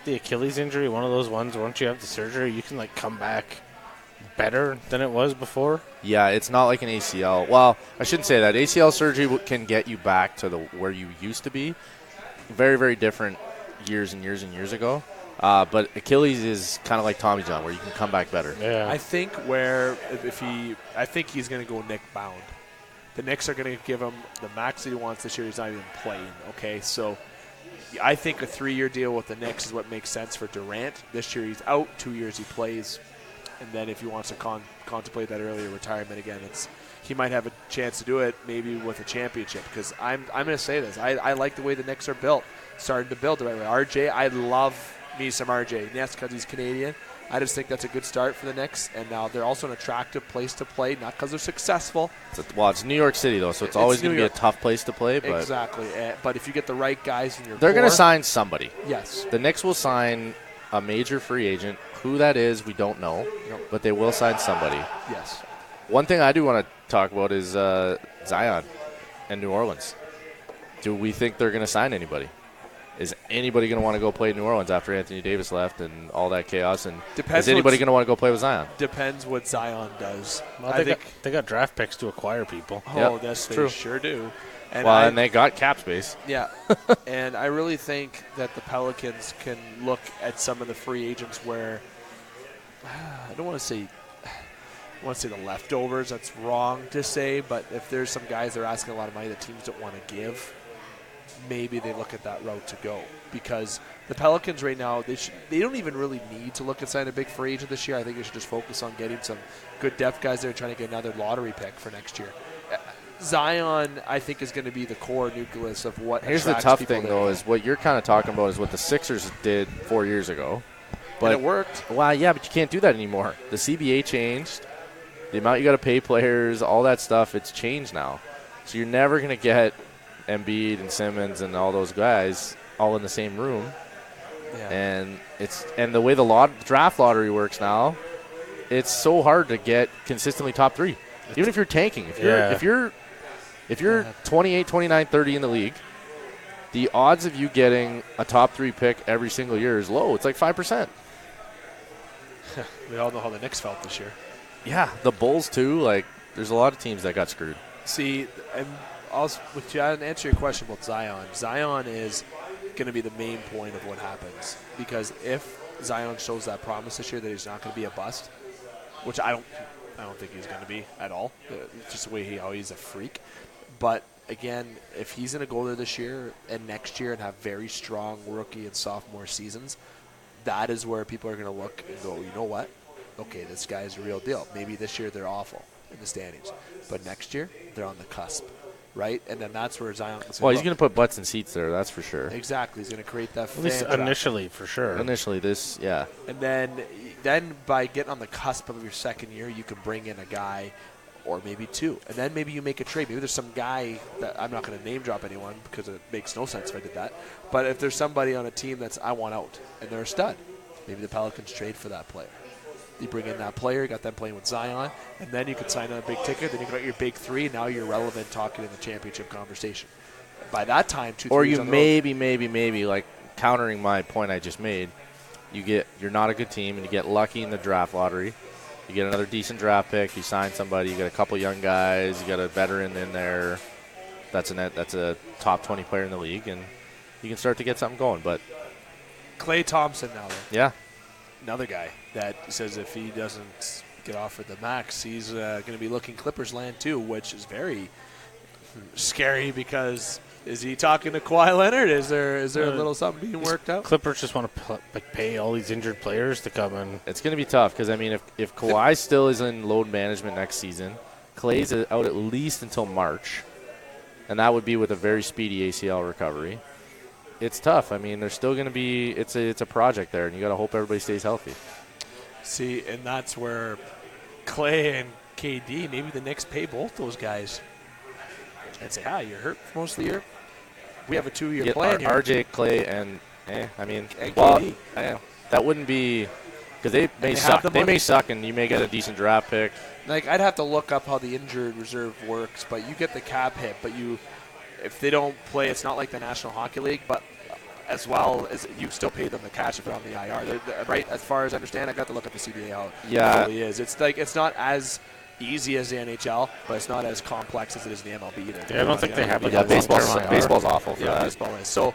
the Achilles injury one of those ones once you have the surgery, you can come back better than it was before? Yeah, it's not like an ACL. Well, I shouldn't say that. ACL surgery can get you back to where you used to be. Very, very different years and years and years ago. But Achilles is kind of like Tommy John, where you can come back better. Yeah. I think I think he's going to go Nick bound. The Knicks are going to give him the max that he wants this year. He's not even playing. Okay, so I think a 3-year deal with the Knicks is what makes sense for Durant. This year he's out. 2 years he plays, and then if he wants to contemplate that earlier retirement again, he might have a chance to do it maybe with a championship. Because I'm going to say this, I like the way the Knicks are built, starting to build the right way. RJ, I love me some RJ. Yes, because he's Canadian. I just think that's a good start for the Knicks, and now they're also an attractive place to play, not because they're successful. It's New York City, though, so it's always going to be a tough place to play. But exactly. But if you get the right guys in your they're going to core, sign somebody. Yes. The Knicks will sign a major free agent. Who that is, we don't know, but they will sign somebody. Yes. One thing I do want to talk about is Zion and New Orleans. Do we think they're going to sign anybody? Is anybody going to want to go play in New Orleans after Anthony Davis left and all that chaos? And is anybody going to want to go play with Zion? Depends what Zion does. Well, they got draft picks to acquire people. Oh, that's true. Sure do. And and they got cap space. Yeah. And I really think that the Pelicans can look at some of the free agents where I don't want to say the leftovers. That's wrong to say, but if there's some guys that are asking a lot of money that teams don't want to give, maybe they look at that route to go, because the Pelicans right now, they don't even really need to look at signing a big free agent this year. I think they should just focus on getting some good depth guys there, trying to get another lottery pick for next year. Zion, I think, is going to be the core nucleus of what Here's the tough thing, though, is what you're kind of talking about is what the Sixers did 4 years ago. But and it worked. Well, yeah, but you can't do that anymore. The CBA changed. The amount you got to pay players, all that stuff, it's changed now. So you're never going to get Embiid and Simmons and all those guys all in the same room. Yeah. And the way the draft lottery works now, it's so hard to get consistently top 3. Even if you're tanking. If you're 28, 29, 30 in the league, the odds of you getting a top 3 pick every single year is low. It's like 5%. We all know how the Knicks felt this year. Yeah, the Bulls too. Like, there's a lot of teams that got screwed. See, and also to answer your question about Zion is going to be the main point of what happens, because if Zion shows that promise this year that he's not going to be a bust, which I don't think he's going to be at all. Just the way he's a freak. But again, if he's going to go there this year and next year and have very strong rookie and sophomore seasons, that is where people are going to look and go, you know what? Okay, this guy's a real deal. Maybe this year they're awful in the standings, but next year they're on the cusp, right? And then that's where Zion. He's going to put butts in seats there. That's for sure. Exactly, he's going to create that. At least initially, for sure. Initially, yeah. And then by getting on the cusp of your second year, you can bring in a guy or maybe 2. And then maybe you make a trade. Maybe there's some guy that I'm not going to name drop anyone because it makes no sense if I did that. But if there's somebody on a team that's I want out and they're a stud, maybe the Pelicans trade for that player. You bring in that player, got them playing with Zion, and then you could sign on a big ticket. Then you got your big 3. Now you're relevant talking in the championship conversation. By that time, 2 or you maybe like countering my point I just made. You're not a good team, and you get lucky in the draft lottery. You get another decent draft pick. You sign somebody. You got a couple young guys. You got a veteran in there. That's a top 20 player in the league, and you can start to get something going. But Klay Thompson now, though. Yeah. Another guy that says if he doesn't get offered the max, he's going to be looking Clippers land too, which is very scary because is he talking to Kawhi Leonard? Is there a little something being worked out? Clippers just want to pay all these injured players to come in. It's going to be tough because, I mean, if Kawhi still is in load management next season, Klay's out at least until March, and that would be with a very speedy ACL recovery. It's tough. I mean, there's still going to be it's a project there, and you got to hope everybody stays healthy. See, and that's where Klay and KD, maybe the Knicks pay both those guys and say, you're hurt for most of the year. We have a 2-year plan here. RJ, Klay, and KD. That wouldn't be because they may suck. They may suck, and you may get a decent draft pick. Like, I'd have to look up how the injured reserve works, but you get the cap hit, but if they don't play, it's not like the National Hockey League, but as well as you still pay them the cash if they're on the IR. Right, as far as I understand, I got to look at the CBA how it really is. It's not as easy as the NHL, but it's not as complex as it is in the MLB either. Yeah, I don't think they have baseball's awful for that. Baseball is. So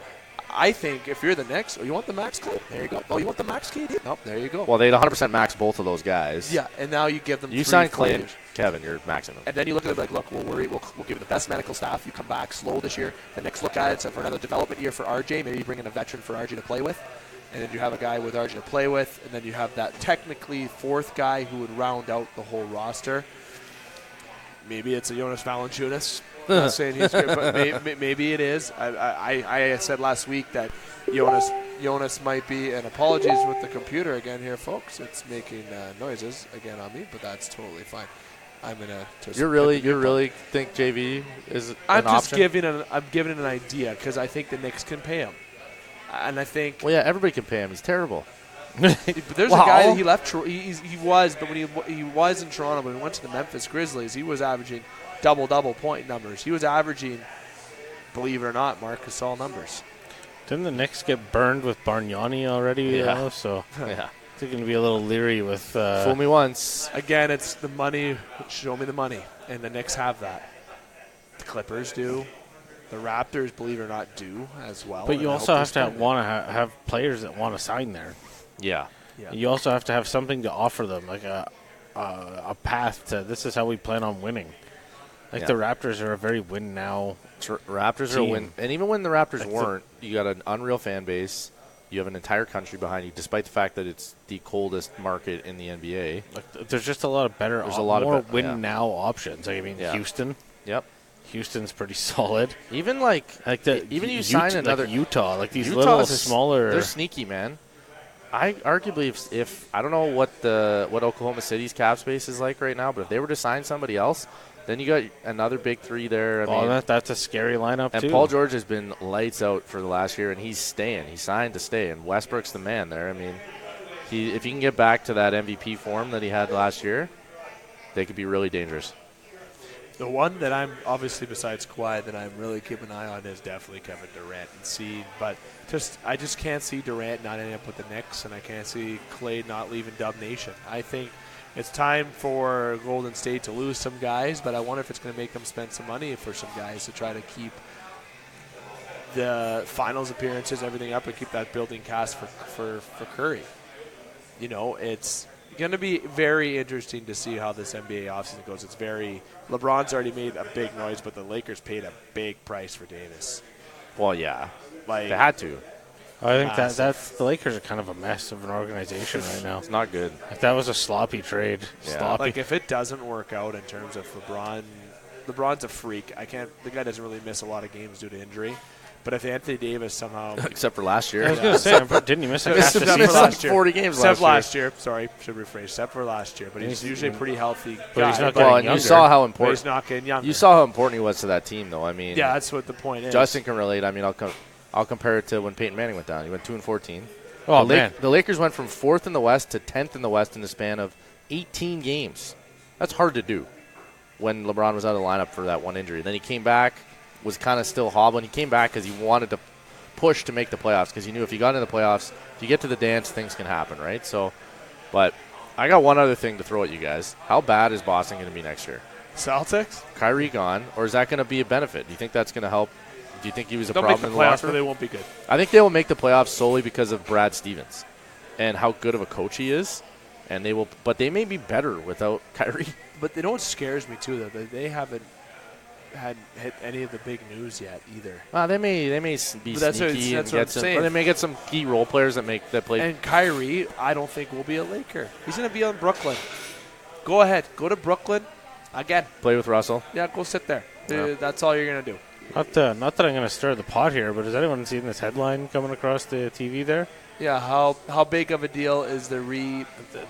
I think if you're the Knicks, you want the max Klay? There you go. Oh, you want the max KD? Nope, there you go. Well, they'd 100% max both of those guys. Yeah, and now you give them You 3 sign Klay and years. Kevin, you're maxing them. And then you look at it like, look, we'll give you the best medical staff. You come back slow this year. The Knicks look at it for another development year for RJ. Maybe you bring in a veteran for RJ to play with. And then you have a guy with RJ to play with. And then you have that technically fourth guy who would round out the whole roster. Maybe it's a Jonas Valanciunas. I'm not saying he's good, but maybe it is. I said last week that Jonas might be, and apologies with the computer again here, folks. It's making noises again on me, but that's totally fine. I'm gonna. You really think JV is an option? I'm giving it an idea because I think the Knicks can pay him, and I think. Well, yeah, everybody can pay him. He's terrible. But there's a guy that he left. He was, but when he was in Toronto, when he went to the Memphis Grizzlies, he was averaging double point numbers. He was averaging, believe it or not, Marc Gasol numbers. Didn't the Knicks get burned with Bargnani already? Yeah. So Yeah. they're going to be a little leery with. Fool me once. Again, it's the money. Show me the money, and the Knicks have that. The Clippers do. The Raptors, believe it or not, do as well. But you also have to have players that want to sign there. Yeah. You also have to have something to offer them, like a path to this is how we plan on winning. Like the Raptors are a very win now. Raptors are a win, and even when the Raptors weren't, you got an unreal fan base. You have an entire country behind you, despite the fact that it's the coldest market in the NBA. Like, there's just a lot of better, more win now options. Like, I mean, Houston. Yep. Houston's pretty solid. Even even you sign another Utah, like these Utah little smaller. They're sneaky, man. I arguably, if I don't know what Oklahoma City's cap space is like right now, but if they were to sign somebody else, then you got another big three there. I mean, that's a scary lineup and too. Paul George has been lights out for the last year, and he's staying. He signed to stay, and Westbrook's the man there. I mean, if he can get back to that MVP form that he had last year, they could be really dangerous. The one that I'm obviously besides Kawhi that I'm really keeping an eye on is definitely Kevin Durant but I just can't see Durant not ending up with the Knicks, and I can't see Klay not leaving Dub Nation. I think it's time for Golden State to lose some guys, but I wonder if it's going to make them spend some money for some guys to try to keep the finals appearances, everything up, and keep that building cast for Curry. You know, it's going to be very interesting to see how this NBA offseason goes. LeBron's already made a big noise, but the Lakers paid a big price for Davis. Well, yeah. They had to. I think that's the Lakers are kind of a mess of an organization right now. It's not good. Like, that was a sloppy trade. Yeah. Sloppy. Like, if it doesn't work out in terms of LeBron's a freak. The guy doesn't really miss a lot of games due to injury. But if Anthony Davis somehow... Except for last year. I was going to say, didn't he miss half the season? Last year. 40 games except last year. Sorry, should rephrase. Except for last year. But he's usually a pretty healthy guy. But he's not getting younger. You saw how important... He's not getting younger. You saw how important he was to that team, though. I mean... Yeah, that's what the point is. Justin can relate. I mean, I'll compare it to when Peyton Manning went down. He went 2-14. Oh, man. The Lakers went from 4th in the West to 10th in the West in the span of 18 games. That's hard to do when LeBron was out of the lineup for that one injury. Then he came back, was kind of still hobbling. He came back because he wanted to push to make the playoffs because he knew if you got into the playoffs, if you get to the dance, things can happen, right? So, but I got one other thing to throw at you guys. How bad is Boston going to be next year? Celtics? Kyrie gone, or is that going to be a benefit? Do you think that's going to help? Do you think he was a They'll problem make in the the playoffs, locker but room? they won't be good. I think they will make the playoffs solely because of Brad Stevens and how good of a coach he is. And they will, but they may be better without Kyrie. But you know what scares me too, though? They haven't had hit any of the big news yet either. They may be sneaky and get some. Or they may get some key role players that play. And Kyrie, I don't think will be a Laker. He's going to be on Brooklyn. Go ahead, go to Brooklyn again. Play with Russell. Yeah, go sit there. Yeah. That's all you're going to do. Not that I'm going to stir the pot here, but has anyone seen this headline coming across the TV there? Yeah, how big of a deal is the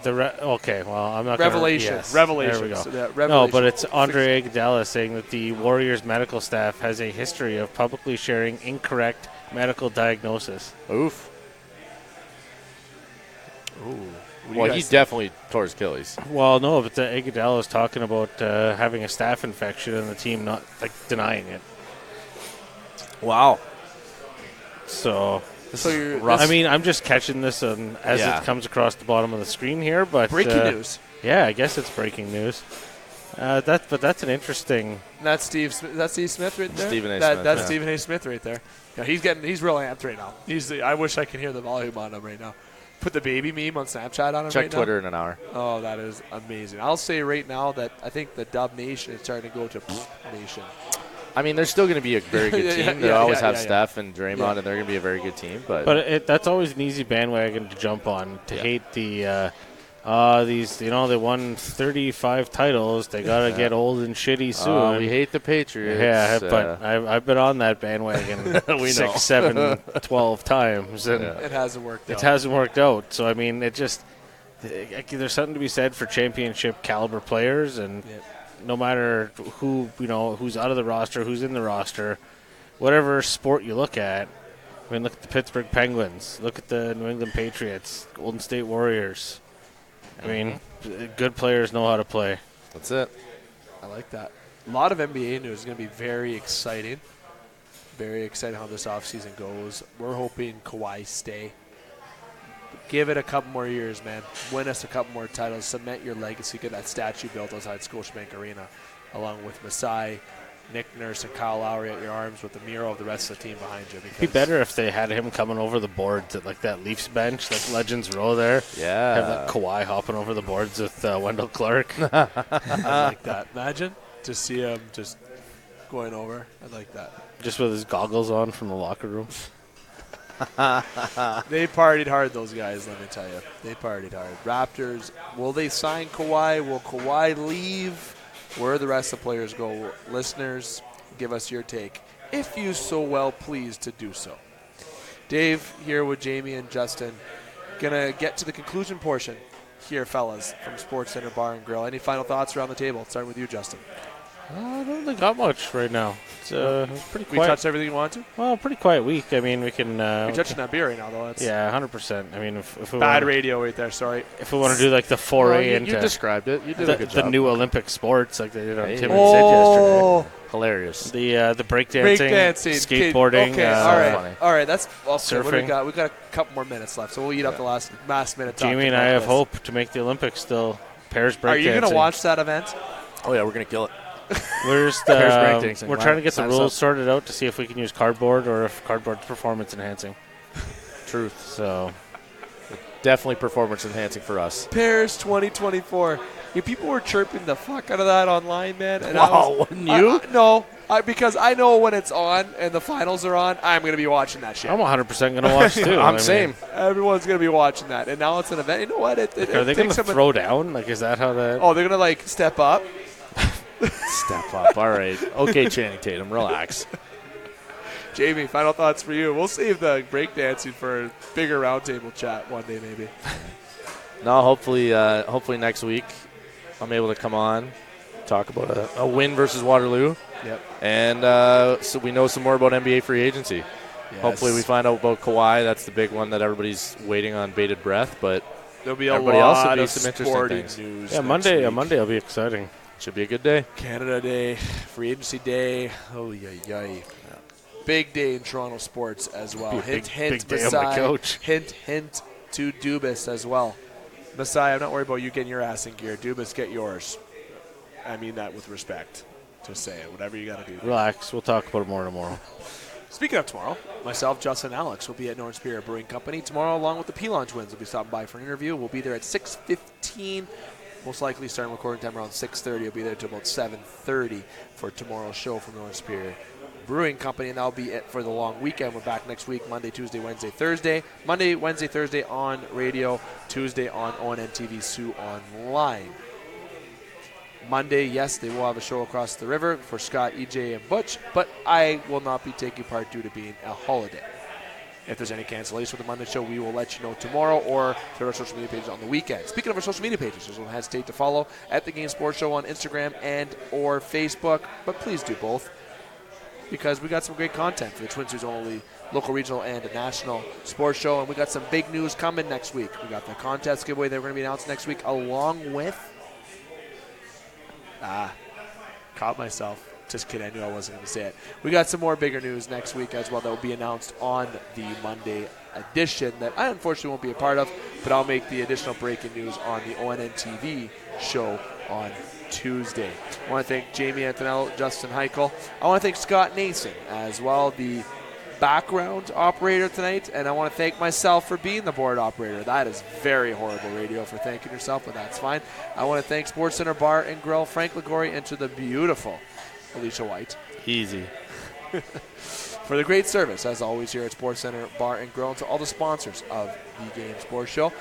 okay, well, I'm not revelation? Yes, Revelation. there we go. So No, but it's Andre Iguodala saying that the Warriors medical staff has a history of publicly sharing incorrect medical diagnosis. Oof. Ooh. Well, he definitely tore his Achilles. Well, no, but Iguodala is talking about having a staph infection and the team not denying it. Wow. So you're I mean, I'm just catching this as it comes across the bottom of the screen here, but breaking news. Yeah, I guess it's breaking news. That's an interesting. That's Steve Smith right there. Stephen A. Smith. That's Stephen A. Smith right there. Yeah, he's real amped right now. I wish I could hear the volume on him right now. Put the baby meme on Snapchat on him. Check right Twitter now. in an hour. Oh, that is amazing. I'll say right now that I think the Dub Nation is starting to go to Nation. I mean, they're still going to be a very good team. They always have Steph and Draymond, Yeah. and they're going to be a very good team. But That's always an easy bandwagon to jump on. To hate the these, they won 35 titles. They got to get old and shitty soon. We hate the Patriots. Yeah, but I've been on that bandwagon 6, 7, 12 times, and It hasn't worked out. It hasn't worked out. So I mean, there's something to be said for championship caliber players, and no matter who's out of the roster, who's in the roster, whatever sport you look at. I mean, look at the Pittsburgh Penguins. Look at the New England Patriots, Golden State Warriors. I mean, good players know how to play. That's it. I like that. A lot of NBA news is going to be very exciting. Very exciting how this offseason goes. We're hoping Kawhi stay. Give it a couple more years, man. Win us a couple more titles. Cement your legacy. Get that statue built outside Scotiabank Arena, along with Masai, Nick Nurse, and Kyle Lowry at your arms with the mural of the rest of the team behind you. It'd be better if they had him coming over the boards at like that Leafs bench, like Legends Row there. Yeah. Have that Kawhi hopping over the boards with Wendell Clark. I like that. Imagine to see him just going over. I like that. Just with his goggles on from the locker room. They partied hard, those guys, let me tell you. They partied hard. Raptors, will they sign Kawhi? Will Kawhi leave? Where the rest of the players go? Listeners, give us your take, if you so well please to do so. Dave here with Jamie and Justin. Going to get to the conclusion portion here, fellas, from Sports Center Bar and Grill. Any final thoughts around the table? Starting with you, Justin. I don't think got much right now. It's pretty quiet. We touched everything you want to? Well, pretty quiet week. I mean, we can. We're touching that beer right now, though. That's 100%. I mean, if we bad radio right there, sorry. If we want to do like the foray into you described it. You did a good job. The new Olympic sports, like they did on Tim and Oh. Sid yesterday. Hilarious. The breakdancing, skateboarding. Okay, all right. That's surfing. What do we got? We got a couple more minutes left, so we'll eat up the last minute. Jamie and I have hope to make the Olympics still. Pairs breakdancing. Are you going to watch that event? Oh yeah, we're going to kill it. We're trying to get the rules sorted out to see if we can use cardboard or if cardboard's performance enhancing. Truth. So definitely performance enhancing for us. Pairs 2024. Yeah, people were chirping the fuck out of that online, man. And wouldn't you? No, because I know when it's on and the finals are on, I'm going to be watching that shit. I'm 100% going to watch too. I'm same. Everyone's going to be watching that, and now it's an event. You know what? Are they going to throw down? Like, is that how that? Oh, they're going to like step up. Step up. All right. Okay, Channing Tatum, relax. Jamie, final thoughts for you. We'll save the breakdancing for a bigger roundtable chat one day, maybe. No, hopefully next week I'm able to come on, talk about a win versus Waterloo. Yep. And so we know some more about NBA free agency. Yes. Hopefully we find out about Kawhi. That's the big one that everybody's waiting on bated breath. But there'll be a everybody lot else will be of some interesting sporting things. news. Yeah, Monday will be exciting. Should be a good day. Canada Day, Free Agency Day. Oh, yay. Big day in Toronto sports as well. Hint, big day on my couch. Hint to Dubas as well. Masai, I'm not worried about you getting your ass in gear. Dubas, get yours. I mean that with respect. Just say it. Whatever you got to do. Relax. We'll talk about it more tomorrow. Speaking of tomorrow, myself, Justin, and Alex will be at Northern Superior Brewing Company tomorrow, along with the Pilon twins. We'll be stopping by for an interview. We'll be there at 6:15. Most likely starting recording time around 6:30. We'll be there till about 7:30 for tomorrow's show from Northern Superior Brewing Company, and that'll be it for the long weekend. We're back next week, Monday, Tuesday, Wednesday, Thursday. Monday, Wednesday, Thursday on radio. Tuesday on ONN TV, Soo Online. Monday, yes, they will have a show across the river for Scott, EJ, and Butch, but I will not be taking part due to being a holiday. If there's any cancellation for the Monday show, we will let you know tomorrow or through our social media pages on the weekend. Speaking of our social media pages, don't hesitate to follow at The Game Sports Show on Instagram and or Facebook, but please do both because we got some great content for the Twin Cities only local, regional, and national sports show, and we got some big news coming next week. We got the contest giveaway that we're going to be announced next week, along with caught myself. Just kidding, I knew I wasn't going to say it. We got some more bigger news next week as well that will be announced on the Monday edition that I unfortunately won't be a part of, but I'll make the additional breaking news on the ONN TV show on Tuesday. I want to thank Jamie Antonello, Justin Hykel. I want to thank Scott Nason as well, the background operator tonight, and I want to thank myself for being the board operator. That is very horrible radio for thanking yourself, but that's fine. I want to thank SportsCenter Bar and Grill, Frank Liguori, and to the beautiful Alicia White. Easy. For the great service, as always, here at SportsCenter Bar and Grill, and to all the sponsors of the Game Sports Show,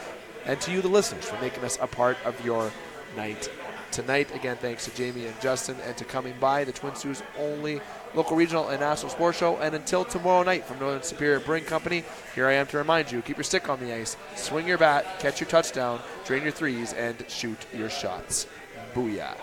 and to you, the listeners, for making us a part of your night tonight. Again, thanks to Jamie and Justin, and to coming by the Twin Sault's only local, regional, and national sports show. And until tomorrow night from Northern Superior Brewing Company, here I am to remind you, keep your stick on the ice, swing your bat, catch your touchdown, drain your threes, and shoot your shots. Booyah.